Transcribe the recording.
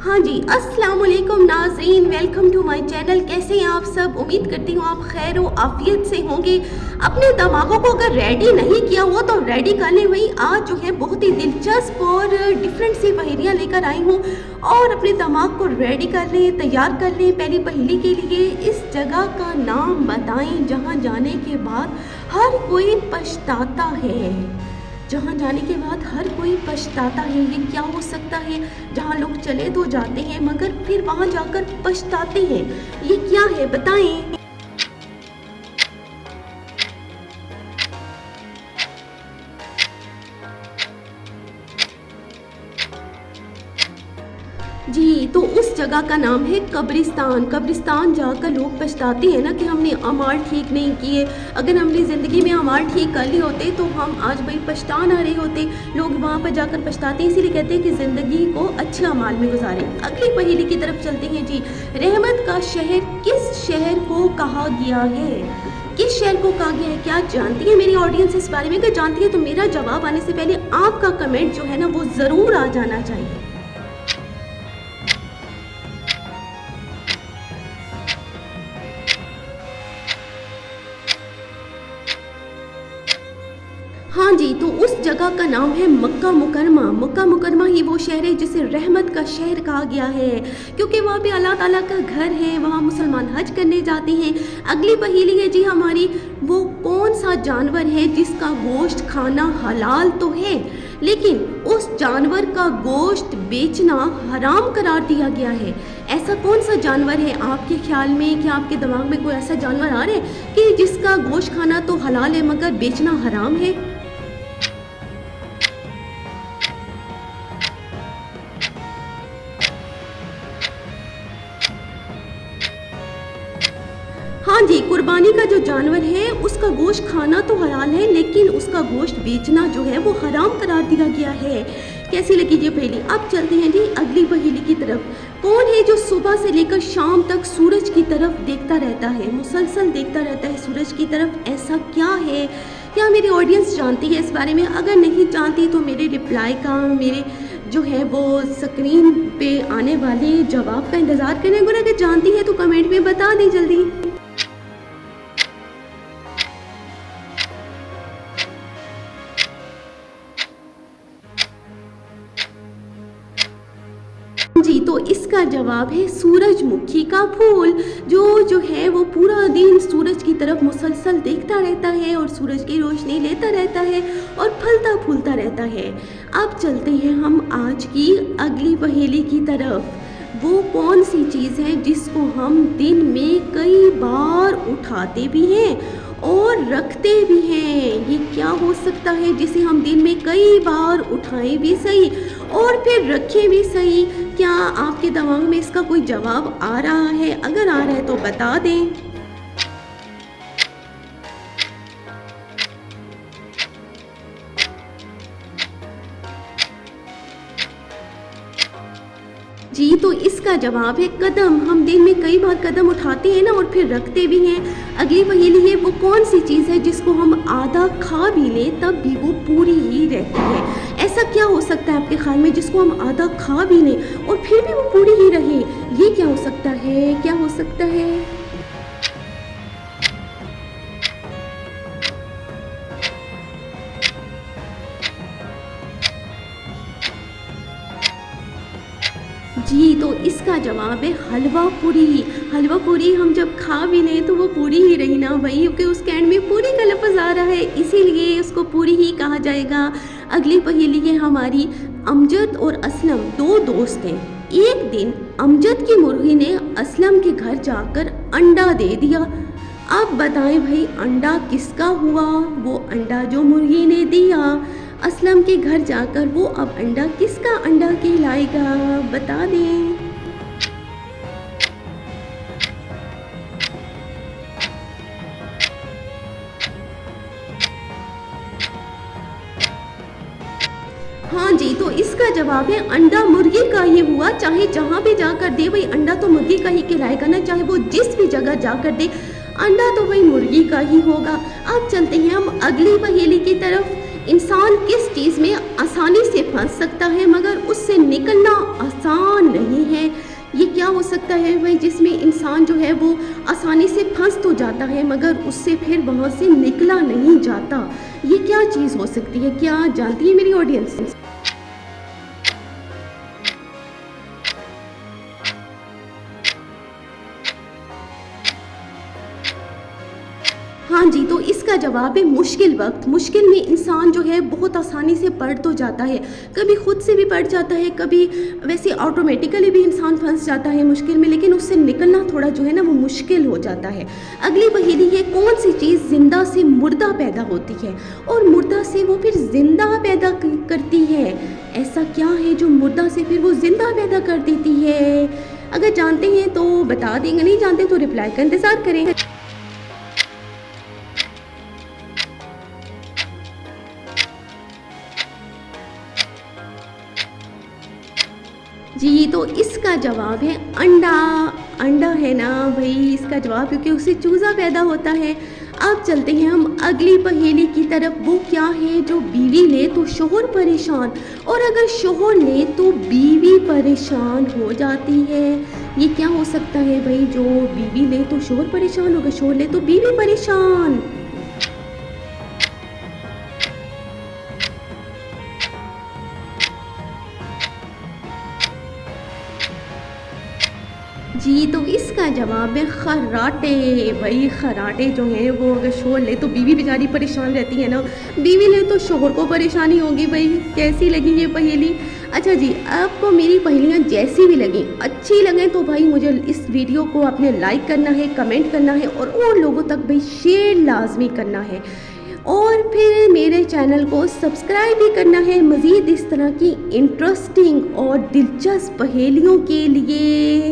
हाँ जी, अस्सलाम वालेकुम नाज़रीन, वेलकम टू माय चैनल। कैसे हैं आप सब? उम्मीद करती हूँ आप खैर व आफियत से होंगे। अपने दिमागों को अगर रेडी नहीं किया हुआ तो रेडी कर लें। वही आज जो है बहुत ही दिलचस्प और डिफरेंट सी पहेलियाँ लेकर आई हूँ और अपने दिमाग को रेडी कर लें, तैयार कर लें पहली पहेली के लिए। इस जगह का नाम बताएं जहाँ जाने के बाद हर कोई पछताता है। जहाँ जाने के बाद हर कोई पछताता है, ये क्या हो सकता है? जहाँ लोग चले तो जाते हैं मगर फिर वहाँ जाकर पछताते हैं, ये क्या है बताएं। जी, तो उस जगह का नाम है कब्रिस्तान। कब्रिस्तान जाकर लोग पछताते हैं ना कि हमने अमाल ठीक नहीं किए। अगर हमने ज़िंदगी में अमाल ठीक कर लिए होते तो हम आज भाई पछता ना रहे होते। लोग वहाँ पर जाकर पछताते हैं, इसीलिए कहते हैं कि ज़िंदगी को अच्छे अमाल में गुजारें। अगली पहेली की तरफ चलते हैं जी। रहमत का शहर किस शहर को कहा गया है? किस शहर को कहा गया है? क्या जानती है मेरी ऑडियंस इस बारे में? अगर जानती है तो मेरा जवाब आने से पहले आपका कमेंट जो है ना वो ज़रूर आ जाना चाहिए। हाँ जी, तो उस जगह का नाम है मक्का मुकरमा। मक्का मुकरमा ही वो शहर है जिसे रहमत का शहर कहा गया है, क्योंकि वहाँ पे अल्लाह ताला का घर है, वहाँ मुसलमान हज करने जाते हैं। अगली पहेली है जी हमारी, वो कौन सा जानवर है जिसका गोश्त खाना हलाल तो है लेकिन उस जानवर का गोश्त बेचना हराम करार दिया गया है? ऐसा कौन सा जानवर है आपके ख्याल में? क्या आपके दिमाग में कोई ऐसा जानवर आ रहा है कि जिसका गोश्त खाना तो हलाल है मगर बेचना हराम है? हाँ जी, कुर्बानी का जो जानवर है उसका गोश्त खाना तो हलाल है लेकिन उसका गोश्त बेचना जो है वो हराम करार दिया गया है। कैसी लगी ये पहेली? अब चलते हैं जी अगली पहेली की तरफ। कौन है जो सुबह से लेकर शाम तक सूरज की तरफ देखता रहता है? मुसलसल देखता रहता है सूरज की तरफ, ऐसा क्या है? क्या मेरी ऑडियंस जानती है इस बारे में? अगर नहीं जानती तो मेरे रिप्लाई का, मेरे जो है वो स्क्रीन पे आने वाले जवाब का इंतज़ार करें। अगर जानती है तो कमेंट में बता दें जल्दी। जी, तो इसका जवाब है सूरजमुखी का फूल। जो है वो पूरा दिन सूरज की तरफ मुसलसल देखता रहता है और सूरज की रोशनी लेता रहता है और फलता फूलता रहता है। अब चलते हैं हम आज की अगली पहेली की तरफ। वो कौन सी चीज़ है जिसको हम दिन में कई बार उठाते भी हैं और रखते भी हैं? ये क्या हो सकता है जिसे हम दिन में कई बार उठाएं भी सही और फिर रखें भी सही? क्या आपके दिमाग में इसका कोई जवाब आ रहा है? अगर आ रहा है तो बता दें। जी, तो इसका जवाब है कदम। हम दिन में कई बार कदम उठाते हैं ना और फिर रखते भी हैं। अगली पहेली है, वो कौन सी चीज़ है जिसको हम आधा खा भी लें तब भी वो पूरी ही रहती है? ऐसा क्या हो सकता है आपके ख्याल में जिसको हम आधा खा भी लें और फिर भी वो पूरी ही रहे? ये क्या हो सकता है? क्या हो सकता है? जी, तो इसका जवाब है हलवा पूरी। हलवा पूरी हम जब खा भी लें तो वो पूरी ही रही ना भाई, क्योंकि उसके एंड में पूरी का लफ्ज़ आ रहा है, इसीलिए उसको पूरी ही कहा जाएगा। अगली पहेली है हमारी, अमजद और असलम दो दोस्त हैं। एक दिन अमजद की मुर्गी ने असलम के घर जाकर अंडा दे दिया। अब बताएं भाई अंडा किसका हुआ? वो अंडा जो मुर्गी ने दिया असलम के घर जाकर, वो अब अंडा किसका अंडा कहलाएगा? बता दें। हाँ जी, तो इसका जवाब है अंडा मुर्गी का ही हुआ। चाहे जहाँ भी जाकर दे वही अंडा तो मुर्गी का ही कहलाएगा ना, चाहे वो जिस भी जगह जाकर दे अंडा तो वही मुर्गी का ही होगा। अब चलते हैं हम अगली पहेली की तरफ। इंसान किस चीज़ में आसानी से फंस सकता है मगर उससे निकलना आसान नहीं है? ये क्या हो सकता है भाई जिसमें इंसान जो है वो आसानी से फंस तो जाता है मगर उससे फिर वहाँ से निकला नहीं जाता? ये क्या चीज़ हो सकती है? क्या जानती है मेरी ऑडियंस? हाँ जी, तो इसका जवाब है मुश्किल वक़्त। मुश्किल में इंसान जो है बहुत आसानी से पड़ तो जाता है, कभी खुद से भी पड़ जाता है, कभी वैसे ऑटोमेटिकली भी इंसान फँस जाता है मुश्किल में, लेकिन उससे निकलना थोड़ा जो है ना वो मुश्किल हो जाता है। अगली पहेली है, कौन सी चीज़ ज़िंदा से मुर्दा पैदा होती है और मुर्दा से वो फिर ज़िंदा पैदा करती है? ऐसा क्या है जो मुर्दा से फिर वो ज़िंदा पैदा कर देती है? अगर जानते हैं तो बता देंगे, नहीं जानते तो रिप्लाई का इंतज़ार करें। जी, तो इसका जवाब है अंडा। अंडा है ना भाई इसका जवाब, क्योंकि उससे चूज़ा पैदा होता है। अब चलते हैं हम अगली पहेली की तरफ। वो क्या है जो बीवी ले तो शोहर परेशान और अगर शोहर ले तो बीवी परेशान हो जाती है? ये क्या हो सकता है भाई जो बीवी ले तो शोहर परेशान, अगर शोहर ले तो बीवी परेशान? जी, तो इसका जवाब है खर्राटे। भाई खर्राटे जो हैं वो अगर शोहर ले तो बीवी बेचारी परेशान रहती है ना, बीवी ले तो शोहर को परेशानी होगी। भाई कैसी लगी ये पहेली? अच्छा जी, आपको मेरी पहेलियाँ जैसी भी लगी, अच्छी लगें तो भाई मुझे इस वीडियो को आपने लाइक करना है, कमेंट करना है और लोगों तक भाई शेयर लाजमी करना है और फिर मेरे चैनल को सब्सक्राइब भी करना है मज़ीद इस तरह की इंटरेस्टिंग और दिलचस्प पहेलियों के लिए।